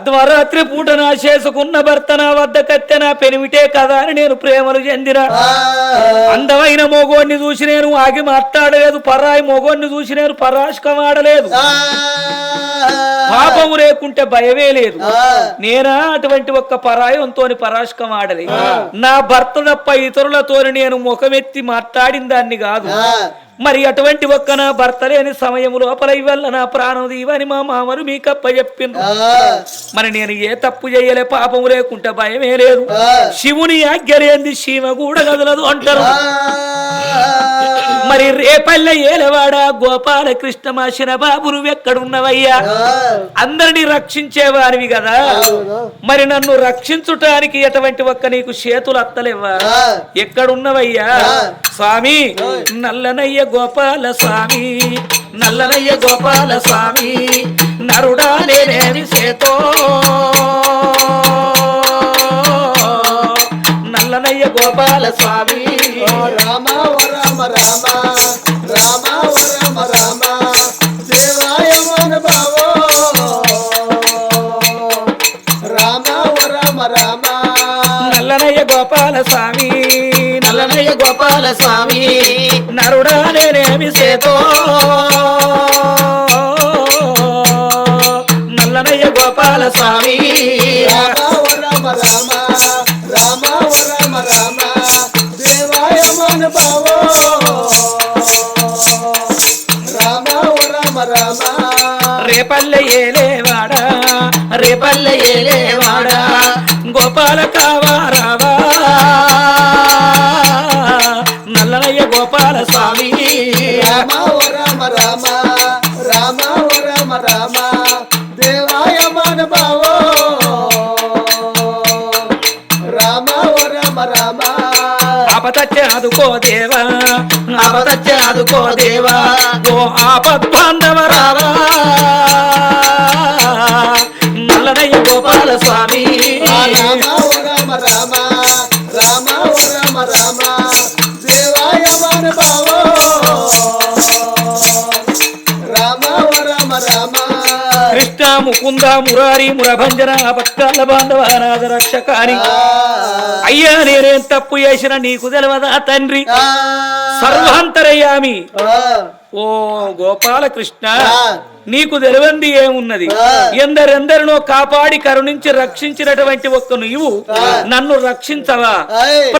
అర్ధరాత్రి పూట నా చేసుకున్న భర్త నా వద్ద కత్తె నా పెనిమిటే కదా అని నేను ప్రేమలు చెందిన అందమైన మొగోడిని చూసి నేను ఆగి మాట్లాడలేదు, పరాయి మొగోడిని చూసి నేను పరాశకం ఆడలేదు, పాపము లేకుంటే భయమే లేదు. నేనా అటువంటి ఒక్క పరాయంతో పరాశకం ఆడలేదు. నా భర్త తప్ప ఇతరులతో నేను ముఖమెత్తి మాట్లాడిన దాన్ని కాదు. మరి అటువంటి ఒక్క నా భర్త లేని సమయం లోపల ఇవల్ల నా ప్రాణం దీవని మా మామలు మీకప్ప చెప్పిండ్రు. మరి నేను ఏ తప్పు చేయలే, పాపము లేకుంటే భయమే లేదు. శివుని ఆజ్ఞ లేని సీమ కూడా కదలదు అంటారు. మరి రేపల్లె ఏలవాడ గోపాలకృష్ణ మాసిన బాబు నువ్వెక్కడున్నవయ్యా? అందరినీ రక్షించేవారివి కదా, మరి నన్ను రక్షించుటానికి ఎటువంటి ఒక్క నీకు చేతులు అత్తలేవా? ఎక్కడున్నవయ్యా? స్వామి నల్లనయ్య గోపాల స్వామి, నల్లనయ్య గోపాల స్వామి, నరుడా నేనేమి చేతో నల్లనయ్య గోపాల స్వామి. రామ రామ రామ రామ రామ రామ దేవాయ మన బావో రామ రామ రామ నల్లనయ్య గోపాల స్వామి, నల్లనయ్య గోపాల స్వామి, నరుడా నేనేమి చేతో నల్లనయ్య గోపాల స్వామి. రామ రామ రామ రామ రామ దేవాయ మన బావో రామ రామ రామ రేపల్లె ఏలేవాడా, రేపల్లె ఏలేవాడా గోపాల కావా రావా నల్లనయ్య గోపాల స్వామి. రామ రామ రామ రామ రామ రామ దేవాయ మన బావో రామ రామ రామ ఆపతచ్చే అదుకో దేవా, ఆపతచ్చే అదుకో దేవా, ఓ ఆపద్బాంధవ రావా నల్లనయ్య గోపాల స్వామి. రామ రామ రామ రామ రామ రామ దేవాయ మన బావో రామ రామ రామ కృష్ణ ముకుంద మురారి మురభంజన భక్తాల బాంధవ అనాథ రక్షకాని. అయ్యా నేనేం తప్పు చేసిన నీకు తెలవదా తండ్రి? సర్వాంతరయామి ఓ గోపాలకృష్ణ, నీకు తెలియంది ఏమున్నది? ఎందరెందరినో కాపాడి కరుణించి రక్షించినటువంటి ఒక్క నువ్వు నన్ను రక్షించవా?